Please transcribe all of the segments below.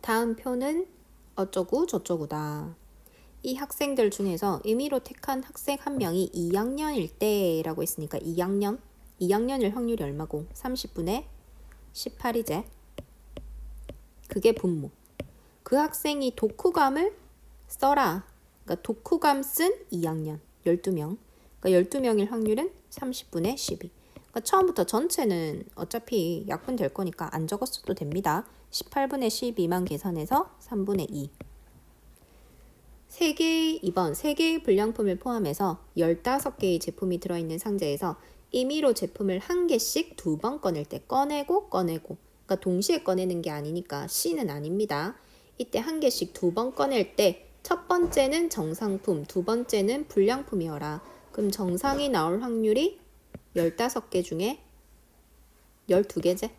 다음 표는 어쩌고 저쩌고다. 이 학생들 중에서 임의로 택한 학생 한 명이 2학년일 때라고 했으니까 2학년일 확률이 얼마고? 30분의 18이제. 그게 분모. 그 학생이 독후감을 써라. 그러니까 독후감 쓴 2학년 12명. 그러니까 12명일 확률은 30분의 12. 그러니까 처음부터 전체는 어차피 약분될 거니까 안 적었어도 됩니다. 18분의 12만 계산해서 3분의 2. 2번 3개의 불량품을 포함해서 15개의 제품이 들어있는 상자에서 임의로 제품을 한 개씩 2번 꺼낼 때 꺼내고 그러니까 동시에 꺼내는 게 아니니까 C는 아닙니다. 이때 한 개씩 2번 꺼낼 때 첫 번째는 정상품, 두 번째는 불량품이어라. 그럼 정상이 나올 확률이 15개 중에 12개제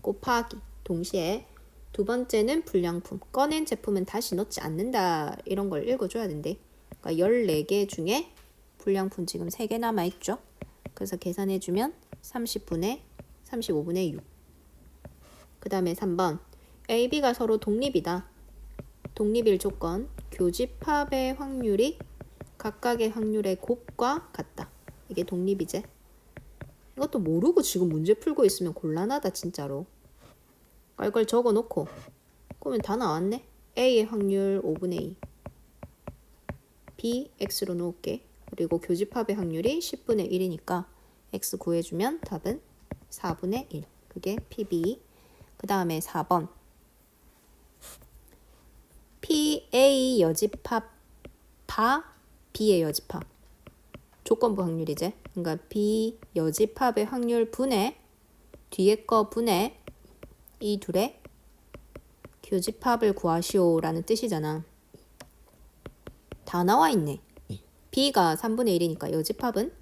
곱하기 동시에 두 번째는 불량품, 꺼낸 제품은 다시 넣지 않는다. 이런 걸 읽어줘야 된대. 그러니까 14개 중에 불량품 지금 3개 남아있죠. 그래서 계산해주면 35분의 6. 그 다음에 3번 A, B가 서로 독립이다. 독립일 조건, 교집합의 확률이 각각의 확률의 곱과 같다. 이게 독립이제. 이것도 모르고 지금 문제 풀고 있으면 곤란하다 진짜로. 이걸 적어놓고 그러면 다 나왔네. A의 확률 5분의 2, B X로 놓을게. 그리고 교집합의 확률이 10분의 1이니까 X 구해주면 답은 4분의 1. 그게 PB. 그 다음에 4번 PA 여집합 바 B의 여집합. 조건부 확률이지. 그러니까 B 여집합의 확률 분의 뒤에 거 분의 이 둘의 교집합을 구하시오라는 뜻이잖아. 다 나와 있네. B가 3분의 1이니까 여집합은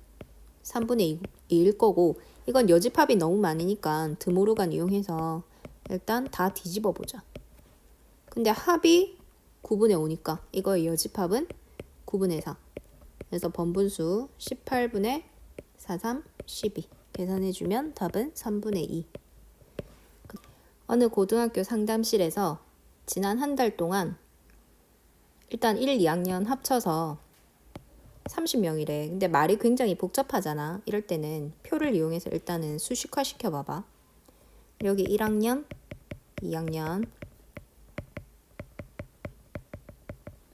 3분의 2일 거고, 이건 여집합이 너무 많으니까 드모르간 이용해서 일단 다 뒤집어 보자. 근데 합이 9분의 5니까 이거의 여집합은 9분의 4. 그래서 번분수 18분의 43, 12 계산해주면 답은 3분의 2. 어느 고등학교 상담실에서 지난 한 달 동안 일단 1, 2학년 합쳐서 30명이래. 근데 말이 굉장히 복잡하잖아. 이럴 때는 표를 이용해서 일단은 수식화 시켜봐봐. 여기 1학년, 2학년.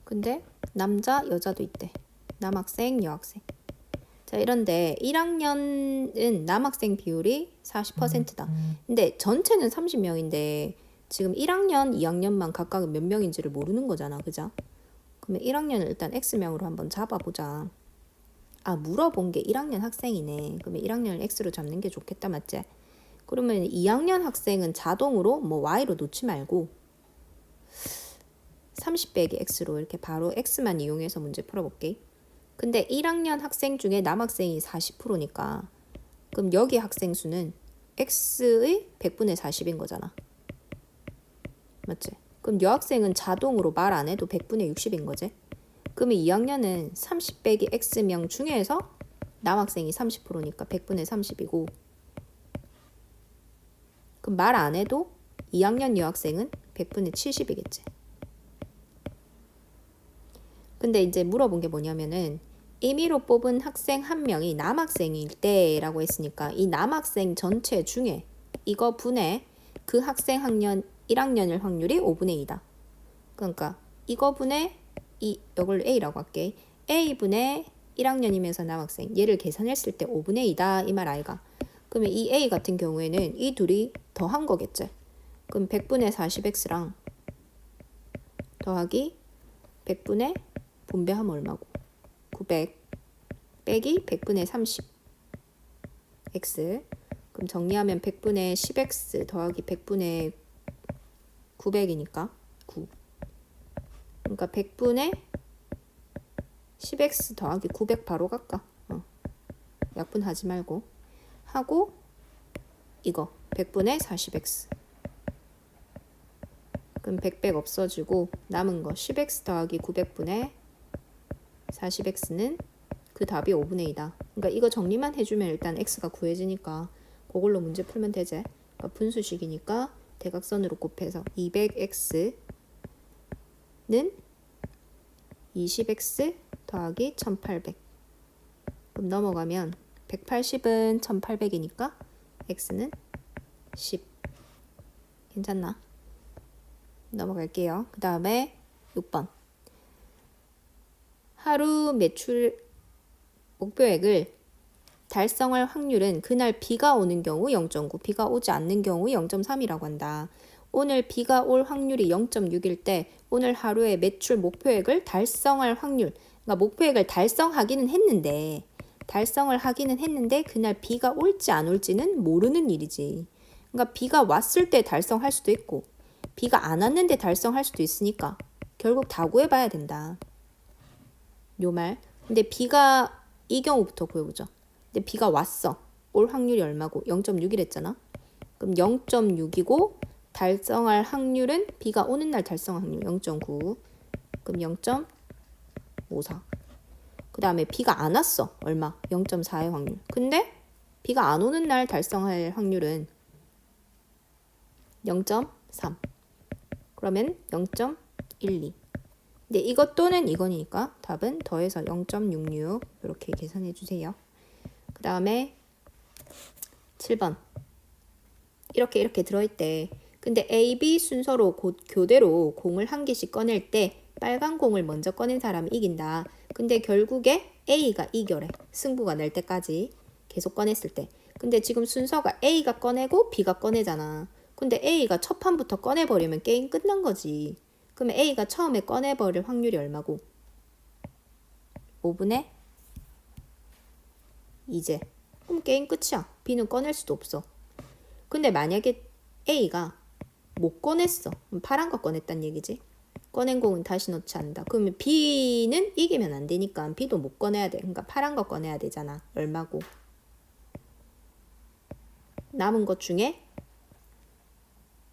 근데 남자, 여자도 있대. 남학생, 여학생. 자, 이런데 1학년은 남학생 비율이 40%다. 근데 전체는 30명인데 지금 1학년, 2학년만 각각 몇 명인지를 모르는 거잖아. 그죠? 그러면 1학년을 일단 X명으로 한번 잡아보자. 아, 물어본 게 1학년 학생이네. 그러면 1학년을 X로 잡는 게 좋겠다. 맞지? 그러면 2학년 학생은 자동으로 뭐 Y로 놓지 말고 30 빼기 X로 이렇게 바로 X만 이용해서 문제 풀어볼게. 근데 1학년 학생 중에 남학생이 40%니까 그럼 여기 학생 수는 X의 100분의 40인 거잖아. 맞지? 그럼 여학생은 자동으로 말 안 해도 100분의 60인 거지? 그러면 2학년은 30 빼기 X명 중에서 남학생이 30%니까 100분의 30이고, 그럼 말 안 해도 2학년 여학생은 100분의 70이겠지. 근데 이제 물어본 게 뭐냐면은 임의로 뽑은 학생 한 명이 남학생일 때라고 했으니까 이 남학생 전체 중에 이거 분의 그 학생 학년 1학년일 확률이 5분의 2다. 그러니까 이거 분의 이걸 A라고 할게. A분의 1학년이면서 남학생. 얘를 계산했을 때 5분의 2다 이 말 아이가. 그러면 이 A 같은 경우에는 이 둘이 더한 거겠지. 그럼 100분의 40X랑 더하기 100분의 분배하면 얼마고? 900 빼기 100분의 30 X. 그럼 정리하면 100분의 10X 더하기 100분의 900이니까 9. 그러니까 100분의 10X 더하기 900 바로 갈까? 약분하지 말고. 하고 이거 100분의 40X. 그럼 100 없어지고 남은 거 10X 더하기 900분의 40X는 그 답이 5분의 2다. 그러니까 이거 정리만 해주면 일단 X가 구해지니까 그걸로 문제 풀면 되지. 그러니까 분수식이니까 대각선으로 곱해서 200X 20x 더하기 1800. 그럼 넘어가면 180은 1800이니까 x는 10. 괜찮나? 넘어갈게요. 그 다음에 6번. 하루 매출 목표액을 달성할 확률은 그날 비가 오는 경우 0.9, 비가 오지 않는 경우 0.3이라고 한다. 오늘 비가 올 확률이 0.6일 때 오늘 하루의 매출 목표액을 달성할 확률, 그러니까 목표액을 달성을 하기는 했는데 그날 비가 올지 안 올지는 모르는 일이지. 그러니까 비가 왔을 때 달성할 수도 있고 비가 안 왔는데 달성할 수도 있으니까 결국 다 구해봐야 된다. 요 말. 근데 비가 이 경우부터 구해보죠. 근데 비가 왔어. 올 확률이 얼마고? 0.6이랬잖아. 그럼 0.6이고 달성할 확률은 비가 오는 날 달성할 확률 0.9. 그럼 0.54. 그 다음에 비가 안 왔어. 얼마? 0.4의 확률. 근데 비가 안 오는 날 달성할 확률은 0.3. 그러면 0.12. 근데 이것 또는 이거니까 답은 더해서 0.66 이렇게 계산해 주세요. 그 다음에 7번. 이렇게 들어있대. 근데 A, B 순서로 교대로 공을 한 개씩 꺼낼 때 빨간 공을 먼저 꺼낸 사람이 이긴다. 근데 결국에 A가 이겨래. 승부가 날 때까지 계속 꺼냈을 때. 근데 지금 순서가 A가 꺼내고 B가 꺼내잖아. 근데 A가 첫 판부터 꺼내버리면 게임 끝난 거지. 그러면 A가 처음에 꺼내버릴 확률이 얼마고? 5분의 2제. 그럼 게임 끝이야. B는 꺼낼 수도 없어. 근데 만약에 A가 못 꺼냈어. 그럼 파란 거 꺼냈단 얘기지. 꺼낸 공은 다시 넣지 않는다. 그러면 B는 이기면 안 되니까 B도 못 꺼내야 돼. 그러니까 파란 거 꺼내야 되잖아. 얼마고? 남은 것 중에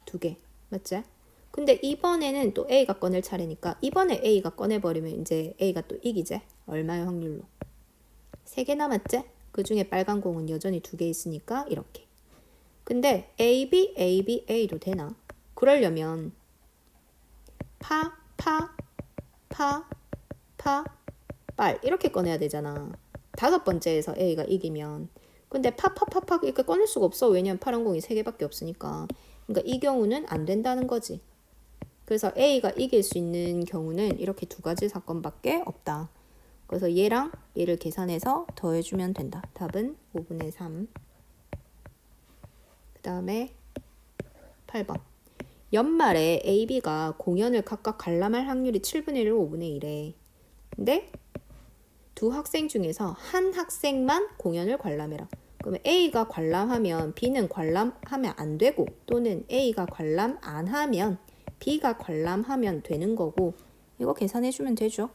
2개. 맞지? 근데 이번에는 또 A가 꺼낼 차례니까 이번에 A가 꺼내버리면 이제 A가 또 이기지? 얼마의 확률로? 3개 남았지? 그 중에 빨간 공은 여전히 2개 있으니까 이렇게. 근데 A, B, A, B, A도 되나? 그러려면 빨 이렇게 꺼내야 되잖아. 5번째에서 A가 이기면. 근데 이렇게 꺼낼 수가 없어. 왜냐면 파란 공이 3개밖에 없으니까. 그러니까 이 경우는 안 된다는 거지. 그래서 A가 이길 수 있는 경우는 이렇게 2가지 사건밖에 없다. 그래서 얘랑 얘를 계산해서 더해주면 된다. 답은 5분의 3. 그 다음에 8번. 연말에 A, B가 공연을 각각 관람할 확률이 7분의 1, 5분의 1에. 근데 두 학생 중에서 한 학생만 공연을 관람해라. 그러면 A가 관람하면 B는 관람하면 안 되고 또는 A가 관람 안 하면 B가 관람하면 되는 거고 이거 계산해주면 되죠.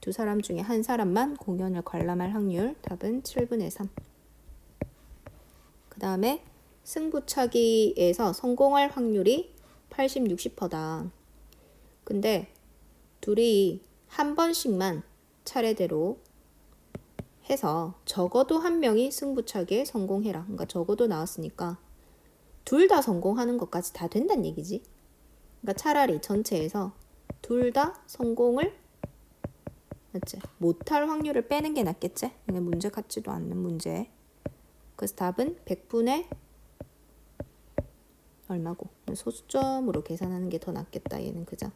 두 사람 중에 한 사람만 공연을 관람할 확률 답은 7분의 3. 그 다음에 승부차기에서 성공할 확률이 80, 60%다. 근데 둘이 한 번씩만 차례대로 해서 적어도 한 명이 승부차기에 성공해라. 그러니까 적어도 나왔으니까 둘 다 성공하는 것까지 다 된다는 얘기지. 그러니까 차라리 전체에서 둘 다 성공을 맞지? 못할 확률을 빼는 게 낫겠지? 문제 같지도 않는 문제. 그래서 답은 100분의 얼마고? 소수점으로 계산하는 게 더 낫겠다. 얘는 그죠?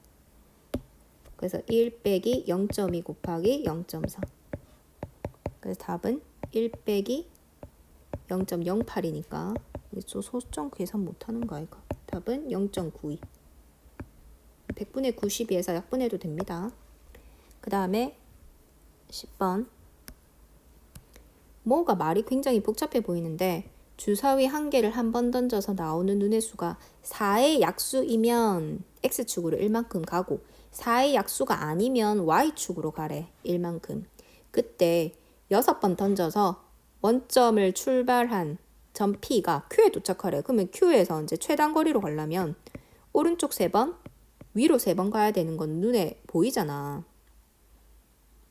그래서 1 빼기 0.2 곱하기 0.4. 그래서 답은 1 빼기 0.08이니까 소수점 계산 못하는 거 아이가? 답은 0.92. 100분의 90에서 약분해도 됩니다. 그 다음에 10번. 뭐가 말이 굉장히 복잡해 보이는데 주사위 한 개를 한 번 던져서 나오는 눈의 수가 4의 약수이면 X축으로 1만큼 가고 4의 약수가 아니면 Y축으로 가래. 1만큼. 그때 6번 던져서 원점을 출발한 점 P가 Q에 도착하래. 그러면 Q에서 이제 최단거리로 가려면 오른쪽 3번, 위로 3번 가야 되는 건 눈에 보이잖아.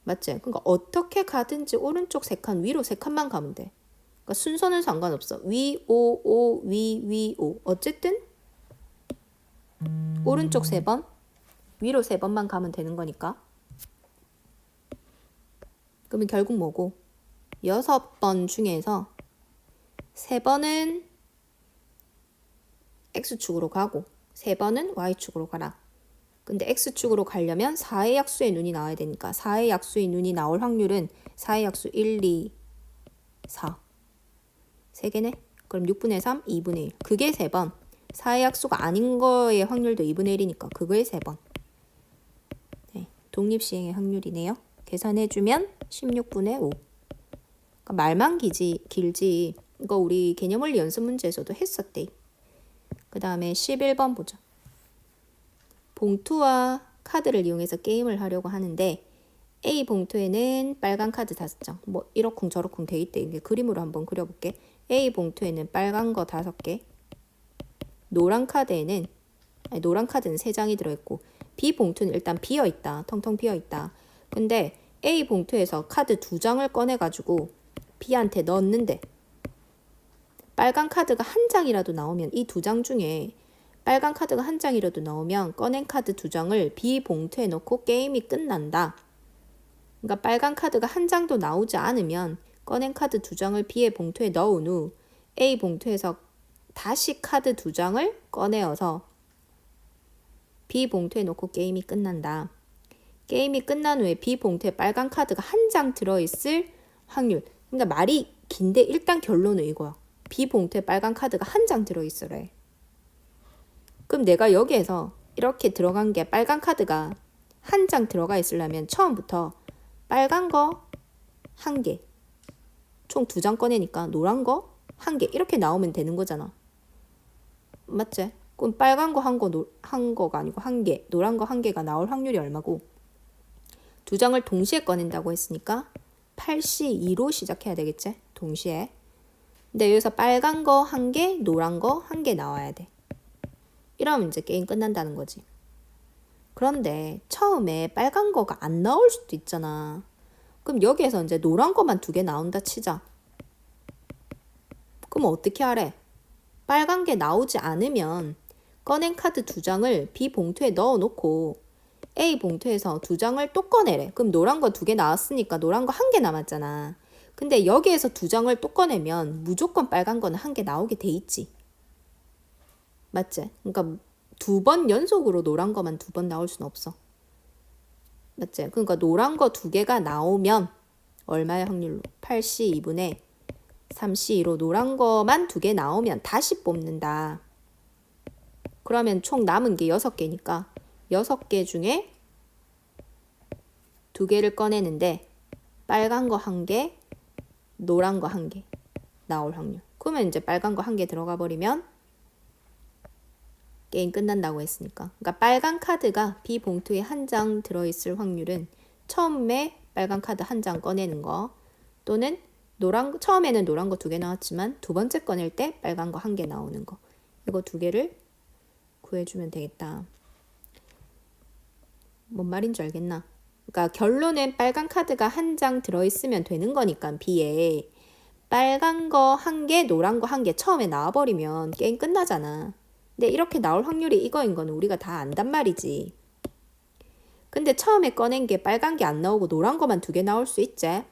맞지? 그러니까 어떻게 가든지 오른쪽 3칸, 위로 3칸만 가면 돼. 그러니까 순서는 상관없어. 위, 위, 오. 어쨌든 오른쪽 3번, 위로 3번만 가면 되는 거니까. 그러면 결국 뭐고? 6번 중에서 3번은 X축으로 가고 3번은 Y축으로 가라. 근데 X축으로 가려면 4의 약수의 눈이 나와야 되니까 4의 약수의 눈이 나올 확률은 4의 약수 1, 2, 4. 3개네? 그럼 6분의 3, 2분의 1. 그게 3번. 4의 약수가 아닌 거의 확률도 2분의 1이니까 그거의 3번. 네, 독립시행의 확률이네요. 계산해주면 16분의 5. 그러니까 말만 길지. 이거 우리 개념원리 연습 문제에서도 했었대. 그 다음에 11번 보자. 봉투와 카드를 이용해서 게임을 하려고 하는데 A 봉투에는 빨간 카드 5장. 뭐 이러쿵 저러쿵 돼 있대. 이게 그림으로 한번 그려볼게. A 봉투에는 빨간 거 5개. 노란 카드는 3장이 들어있고 B 봉투는 일단 비어있다. 텅텅 비어있다. 근데 A 봉투에서 카드 2장을 꺼내가지고 B한테 넣었는데 빨간 카드가 한 장이라도 나오면 이 2장 중에 빨간 카드가 한 장이라도 나오면 꺼낸 카드 2장을 B 봉투에 넣고 게임이 끝난다. 그러니까 빨간 카드가 한 장도 나오지 않으면 꺼낸 카드 2장을 B의 봉투에 넣은 후 A 봉투에서 다시 카드 2장을 꺼내어서 B 봉투에 넣고 게임이 끝난다. 게임이 끝난 후에 B 봉투에 빨간 카드가 한 장 들어있을 확률. 그러니까 말이 긴데 일단 결론은 이거야. B 봉투에 빨간 카드가 한 장 들어있으래. 그럼 내가 여기에서 이렇게 들어간 게 빨간 카드가 한 장 들어가 있으려면 처음부터 빨간 거 1개, 총 2장 꺼내니까 노란 거 1개 이렇게 나오면 되는 거잖아. 맞지? 그럼 빨간 거 한 거가 아니고 1개, 노란 거 1개가 나올 확률이 얼마고 2장을 동시에 꺼낸다고 했으니까 8C2로 시작해야 되겠지? 동시에. 근데 여기서 빨간 거 1개, 노란 거 1개 나와야 돼. 이러면 이제 게임 끝난다는 거지. 그런데 처음에 빨간 거가 안 나올 수도 있잖아. 그럼 여기에서 이제 노란 거만 2개 나온다 치자. 그럼 어떻게 하래? 빨간 게 나오지 않으면 꺼낸 카드 2장을 B 봉투에 넣어놓고 A 봉투에서 2장을 또 꺼내래. 그럼 노란 거 2개 나왔으니까 노란 거 1개 남았잖아. 근데 여기에서 2장을 또 꺼내면 무조건 빨간 거는 1개 나오게 돼 있지. 맞지? 그러니까 2번 연속으로 노란 거만 2번 나올 수는 없어. 맞지? 그러니까 노란 거 2개가 나오면 얼마의 확률로? 8C2분의 3C2로 노란 거만 2개 나오면 다시 뽑는다. 그러면 총 남은 게 6개니까 6개 중에 2개를 꺼내는데 빨간 거 1개, 노란 거 1개 나올 확률. 그러면 이제 빨간 거 1개 들어가 버리면 게임 끝난다고 했으니까. 그러니까 빨간 카드가 B 봉투에 한 장 들어있을 확률은 처음에 빨간 카드 한 장 꺼내는 거 또는 처음에는 노란 거 2개 나왔지만 두 번째 꺼낼 때 빨간 거 1개 나오는 거. 이거 2개를 구해주면 되겠다. 뭔 말인 줄 알겠나? 그러니까 결론은 빨간 카드가 한 장 들어있으면 되는 거니까 B에 빨간 거 1개, 노란 거 1개 처음에 나와버리면 게임 끝나잖아. 근데 이렇게 나올 확률이 이거인 거는 우리가 다 안단 말이지. 근데 처음에 꺼낸 게 빨간 게 안 나오고 노란 거만 2개 나올 수 있지.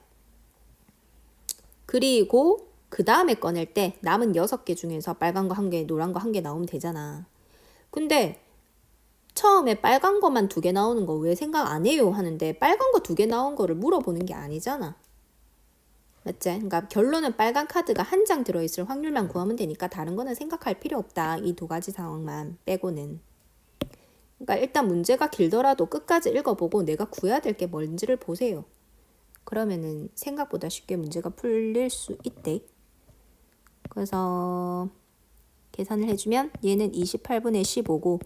그리고 그 다음에 꺼낼 때 남은 6개 중에서 빨간 거 1개, 노란 거 1개 나오면 되잖아. 근데 처음에 빨간 거만 2개 나오는 거 왜 생각 안 해요? 하는데 빨간 거 2개 나온 거를 물어보는 게 아니잖아. 맞지? 그러니까 결론은 빨간 카드가 한 장 들어있을 확률만 구하면 되니까 다른 거는 생각할 필요 없다. 이 2가지 상황만 빼고는. 그러니까 일단 문제가 길더라도 끝까지 읽어보고 내가 구해야 될 게 뭔지를 보세요. 그러면은 생각보다 쉽게 문제가 풀릴 수 있대. 그래서 계산을 해주면 얘는 28분의 15고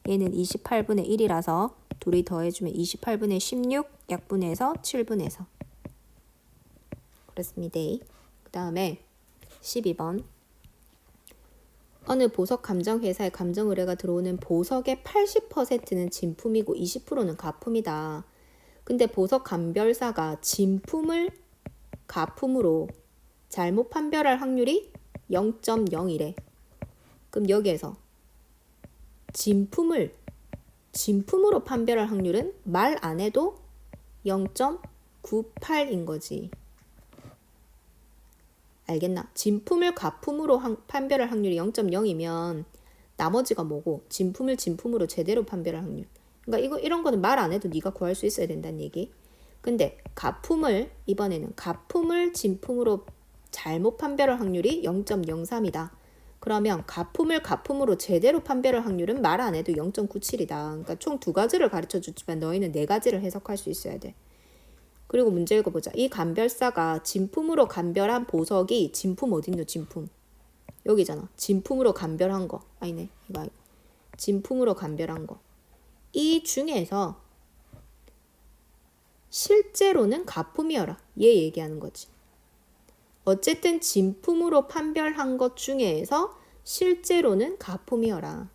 얘는 28분의 1이라서 둘이 더해주면 28분의 16 약분해서 7분해서 그렇습니다. 그 다음에 12번 어느 보석 감정 회사에 감정 의뢰가 들어오는 보석의 80%는 진품이고 20%는 가품이다. 근데 보석 감별사가 진품을 가품으로 잘못 판별할 확률이 0.0이래. 그럼 여기에서 진품을 진품으로 판별할 확률은 말 안 해도 0.98인 거지. 알겠나? 진품을 가품으로 판별할 확률이 0.0이면 나머지가 뭐고 진품을 진품으로 제대로 판별할 확률. 그러니까 이런 거는 말 안 해도 네가 구할 수 있어야 된다는 얘기. 근데 이번에는 가품을 진품으로 잘못 판별할 확률이 0.03이다. 그러면 가품을 가품으로 제대로 판별할 확률은 말 안 해도 0.97이다. 그러니까 총 두 가지를 가르쳐 줬지만 너희는 네 가지를 해석할 수 있어야 돼. 그리고 문제 읽어보자. 이 간별사가 진품으로 간별한 보석이 진품 어딨노? 진품. 여기잖아. 진품으로 간별한 거. 아니네. 이거 아니고. 진품으로 간별한 거. 이 중에서 실제로는 가품이어라. 얘 얘기하는 거지. 어쨌든 진품으로 판별한 것 중에서 실제로는 가품이어라.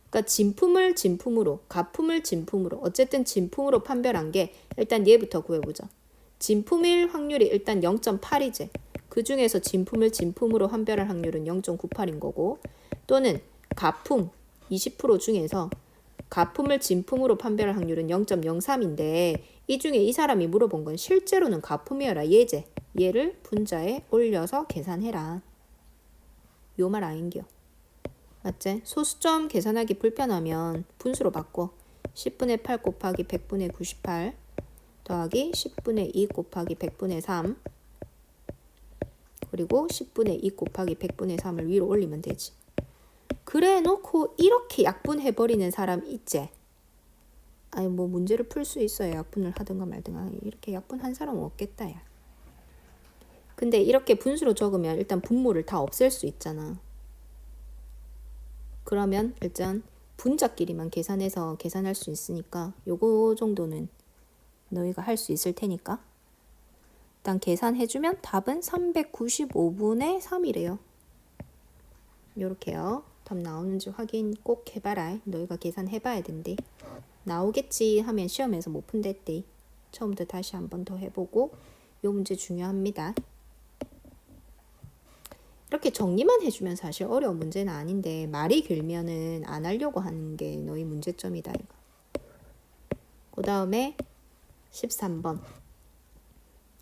그러니까 진품을 진품으로, 가품을 진품으로, 어쨌든 진품으로 판별한 게 일단 얘부터 구해보자. 진품일 확률이 일단 0.8이지. 그 중에서 진품을 진품으로 판별할 확률은 0.98인 거고, 또는 가품 20% 중에서 가품을 진품으로 판별할 확률은 0.03인데 이 중에 이 사람이 물어본 건 실제로는 가품이어라. 얘제. 얘를 분자에 올려서 계산해라. 요 말 아닌겨. 맞지? 소수점 계산하기 불편하면 분수로 바꿔. 10분의 8 곱하기 100분의 98 더하기 10분의 2 곱하기 100분의 3 그리고 10분의 2 곱하기 100분의 3을 위로 올리면 되지. 그래 놓고 이렇게 약분해버리는 사람 있지? 아니 뭐 문제를 풀 수 있어야 약분을 하든가 말든가. 이렇게 약분한 사람은 없겠다 야. 근데 이렇게 분수로 적으면 일단 분모를 다 없앨 수 있잖아. 그러면 일단 분자끼리만 계산해서 계산할 수 있으니까 요거 정도는 너희가 할 수 있을 테니까 일단 계산해주면 답은 395분의 3이래요. 요렇게요. 답 나오는지 확인 꼭 해봐라. 너희가 계산해봐야 된대. 나오겠지 하면 시험에서 못 푼댔대. 처음부터 다시 한 번 더 해보고 요 문제 중요합니다. 이렇게 정리만 해주면 사실 어려운 문제는 아닌데 말이 길면은 안 하려고 하는 게 너희 문제점이다. 이거. 그 다음에 13번.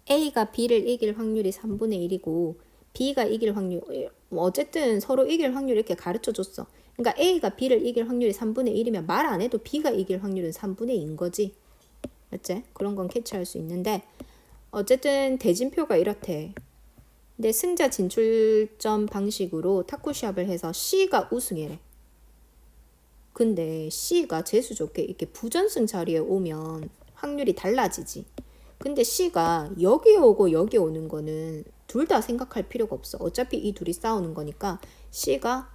A가 B를 이길 확률이 3분의 1이고 B가 이길 확률, 어쨌든 서로 이길 확률 이렇게 가르쳐줬어. 그러니까 A가 B를 이길 확률이 3분의 1이면 말 안 해도 B가 이길 확률은 3분의 2인 거지. 맞지? 그런 건 캐치할 수 있는데 어쨌든 대진표가 이렇대. 근데 승자 진출점 방식으로 탁구시합을 해서 C가 우승이래. 근데 C가 재수 좋게 이렇게 부전승 자리에 오면 확률이 달라지지. 근데 C가 여기 오고 여기 오는 거는 둘 다 생각할 필요가 없어. 어차피 이 둘이 싸우는 거니까 C가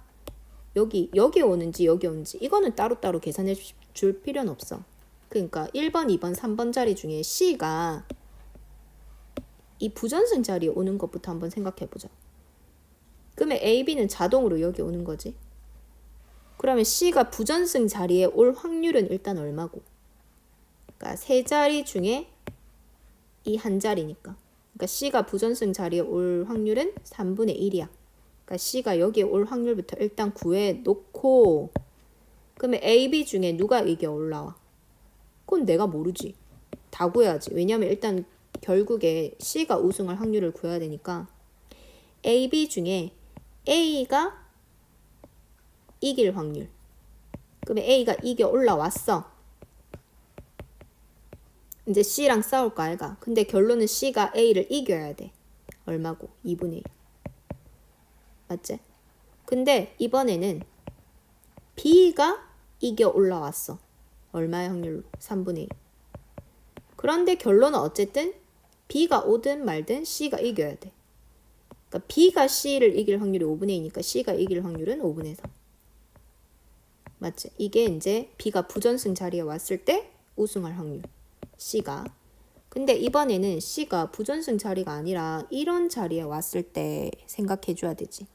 여기 오는지 여기 오는지 이거는 따로따로 계산해 줄 필요는 없어. 그러니까 1번, 2번, 3번 자리 중에 C가 이 부전승 자리에 오는 것부터 한번 생각해 보자. 그러면 A, B는 자동으로 여기 오는 거지. 그러면 C가 부전승 자리에 올 확률은 일단 얼마고? 그러니까 세 자리 중에 이 한 자리니까. 그러니까 C가 부전승 자리에 올 확률은 3분의 1이야. 그러니까 C가 여기에 올 확률부터 일단 구해 놓고 그러면 A, B 중에 누가 이게 올라와? 그건 내가 모르지. 다 구해야지. 왜냐면 일단 결국에 C가 우승할 확률을 구해야 되니까 A, B 중에 A가 이길 확률. 그러면 A가 이겨 올라왔어. 이제 C랑 싸울 거 아이가. 근데 결론은 C가 A를 이겨야 돼. 얼마고? 2분의 1. 맞지? 근데 이번에는 B가 이겨 올라왔어. 얼마의 확률로? 3분의 1. 그런데 결론은 어쨌든 B가 오든 말든 C가 이겨야 돼. 그러니까 B가 C를 이길 확률이 5분의 2니까 C가 이길 확률은 5분의 3. 맞지? 이게 이제 B가 부전승 자리에 왔을 때 우승할 확률. C가. 근데 이번에는 C가 부전승 자리가 아니라 이런 자리에 왔을 때 생각해 줘야 되지.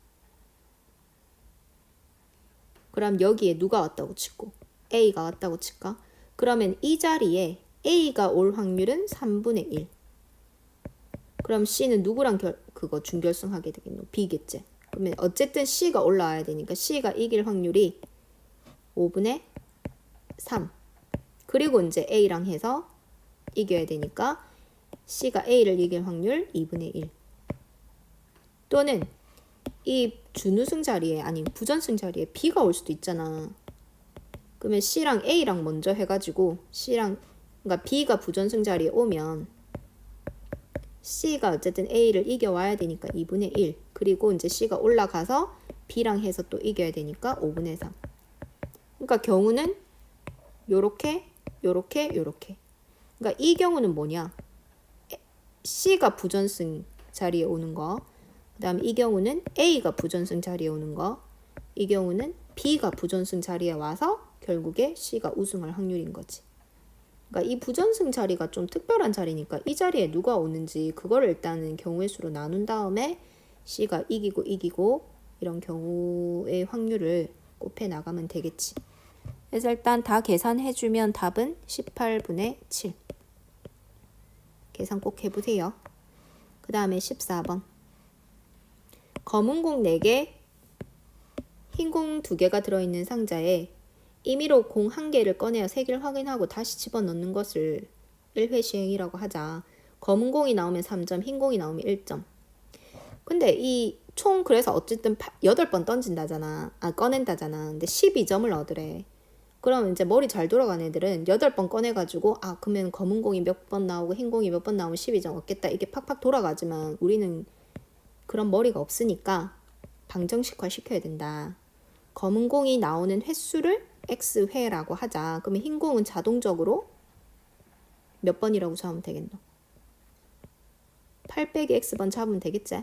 그럼 여기에 누가 왔다고 치고 A가 왔다고 칠까? 그러면 이 자리에 A가 올 확률은 3분의 1. 그럼 C는 누구랑 그거 준결승 하게 되겠노? B겠지. 그러면 어쨌든 C가 올라와야 되니까 C가 이길 확률이 5분의 3. 그리고 이제 A랑 해서 이겨야 되니까 C가 A를 이길 확률 2분의 1. 또는 이 준우승 자리에 아니 부전승 자리에 B가 올 수도 있잖아. 그러면 C랑 A랑 먼저 해가지고 그러니까 B가 부전승 자리에 오면 C가 어쨌든 A를 이겨와야 되니까 2분의 1. 그리고 이제 C가 올라가서 B랑 해서 또 이겨야 되니까 5분의 3. 그러니까 경우는 요렇게 요렇게 요렇게. 그러니까 이 경우는 뭐냐? C가 부전승 자리에 오는 거. 그 다음에 이 경우는 A가 부전승 자리에 오는 거. 이 경우는 B가 부전승 자리에 와서 결국에 C가 우승할 확률인 거지. 그러니까 이 부전승 자리가 좀 특별한 자리니까 이 자리에 누가 오는지 그거를 일단은 경우의 수로 나눈 다음에 C가 이기고 이런 경우의 확률을 곱해 나가면 되겠지. 그래서 일단 다 계산해주면 답은 18분의 7. 계산 꼭 해보세요. 그 다음에 14번. 검은 공 4개, 흰 공 2개가 들어있는 상자에 임의로 공 1개를 꺼내어 색을 확인하고 다시 집어넣는 것을 1회 시행이라고 하자. 검은 공이 나오면 3점, 흰 공이 나오면 1점. 근데 이 총 그래서 어쨌든 8번 던진다잖아. 꺼낸다잖아. 근데 12점을 얻으래. 그럼 이제 머리 잘 돌아간 애들은 8번 꺼내가지고 그러면 검은 공이 몇 번 나오고 흰 공이 몇 번 나오면 12점 얻겠다. 이게 팍팍 돌아가지만 우리는 그런 머리가 없으니까 방정식화 시켜야 된다. 검은 공이 나오는 횟수를 X회라고 하자. 그러면 흰 공은 자동적으로 몇 번이라고 잡으면 되겠노? 8 빼기 X번 잡으면 되겠지?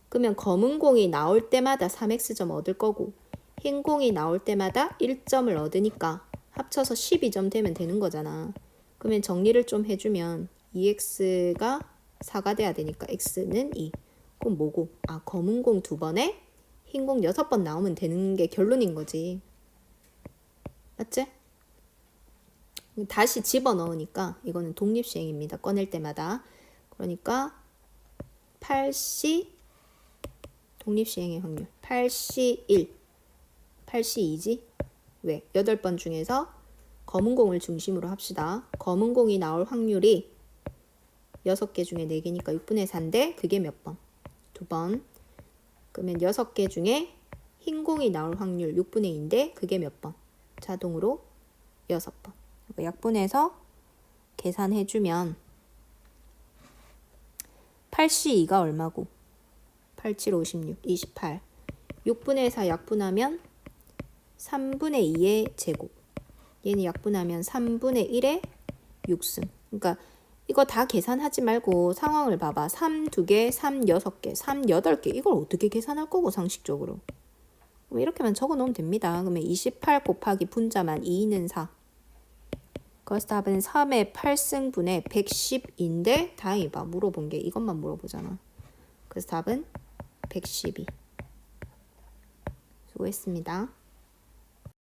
그러면 검은 공이 나올 때마다 3X점 얻을 거고 흰 공이 나올 때마다 1점을 얻으니까 합쳐서 12점 되면 되는 거잖아. 그러면 정리를 좀 해주면 2X가 4가 돼야 되니까 X는 2. 그럼 뭐고? 검은 공 2번에 흰 공 6번 나오면 되는 게 결론인 거지. 맞지? 다시 집어넣으니까 이거는 독립시행입니다. 꺼낼 때마다. 그러니까 8C 독립시행의 확률 8C 1 8C 2지? 왜? 8번 중에서 검은 공을 중심으로 합시다. 검은 공이 나올 확률이 6개 중에 4개니까 6분의 4인데 그게 몇 번? 2번. 그러면 6개 중에 흰 공이 나올 확률 6분의 2인데 그게 몇 번? 자동으로 6번. 약분해서 계산해주면 8C2가 얼마고? 8, 7, 56, 28. 6분의 4 약분하면 3분의 2의 제곱. 얘는 약분하면 3분의 1의 6승. 그러니까 이거 다 계산하지 말고 상황을 봐봐. 3 2개, 3 6개, 3 8개. 이걸 어떻게 계산할 거고 상식적으로. 이렇게만 적어 놓으면 됩니다. 그러면 28 곱하기 분자만 2는 4. 그래서 답은 3의 8승분의 110인데 다행히 봐. 물어본 게 이것만 물어보잖아. 그래서 답은 112. 수고했습니다.